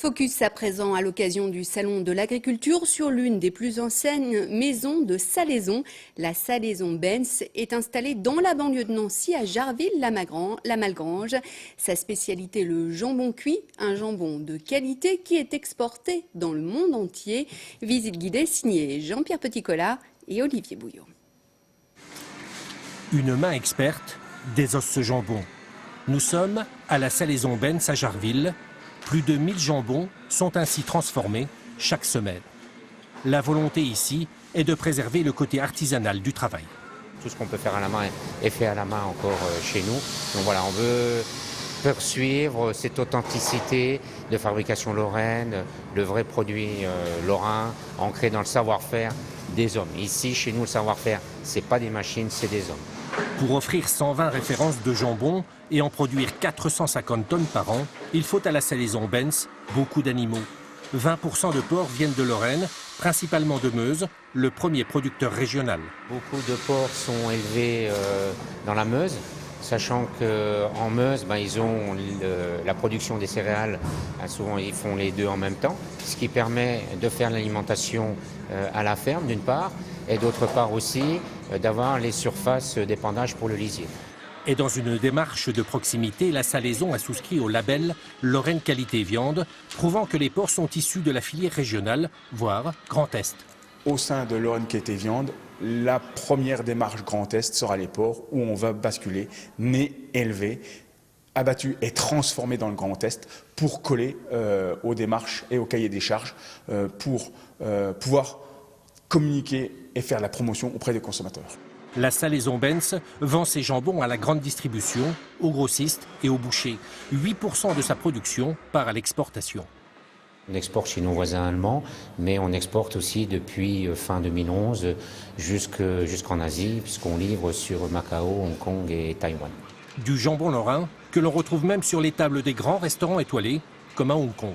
Focus à présent à l'occasion du Salon de l'Agriculture sur l'une des plus anciennes maisons de Salaison. La Salaison Benz est installée dans la banlieue de Nancy à Jarville-la-Malgrange. Sa spécialité, le jambon cuit, un jambon de qualité qui est exporté dans le monde entier. Visite guidée signée Jean-Pierre Petitcola et Olivier Bouillot. Une main experte désosse ce jambon. Nous sommes à la Salaison Benz à Jarville. Plus de 1000 jambons sont ainsi transformés chaque semaine. La volonté ici est de préserver le côté artisanal du travail. Tout ce qu'on peut faire à la main est fait à la main encore chez nous. Donc voilà, on veut poursuivre cette authenticité de fabrication lorraine, le vrai produit lorrain, ancré dans le savoir-faire des hommes. Ici, chez nous, le savoir-faire, c'est pas des machines, c'est des hommes. Pour offrir 120 références de jambon et en produire 450 tonnes par an, il faut à la Salaison Benz beaucoup d'animaux. 20% de porcs viennent de Lorraine, principalement de Meuse, le premier producteur régional. Beaucoup de porcs sont élevés dans la Meuse, sachant qu'en Meuse, ils ont la production des céréales, souvent ils font les deux en même temps, ce qui permet de faire l'alimentation à la ferme d'une part, et d'autre part aussi d'avoir les surfaces d'épandage pour le lisier. Et dans une démarche de proximité, la Salaison a souscrit au label Lorraine Qualité Viande, prouvant que les porcs sont issus de la filière régionale, voire Grand Est. Au sein de Lorraine Qualité Viande, la première démarche Grand Est sera les porcs où on va basculer, nés, élevés, abattus et transformés dans le Grand Est pour coller aux démarches et au cahier des charges pour pouvoir communiquer et faire la promotion auprès des consommateurs. La Salaison Benz vend ses jambons à la grande distribution, aux grossistes et aux bouchers. 8% de sa production part à l'exportation. On exporte chez nos voisins allemands, mais on exporte aussi depuis fin 2011 jusqu'en Asie, puisqu'on livre sur Macao, Hong Kong et Taïwan. Du jambon lorrain que l'on retrouve même sur les tables des grands restaurants étoilés, comme à Hong Kong.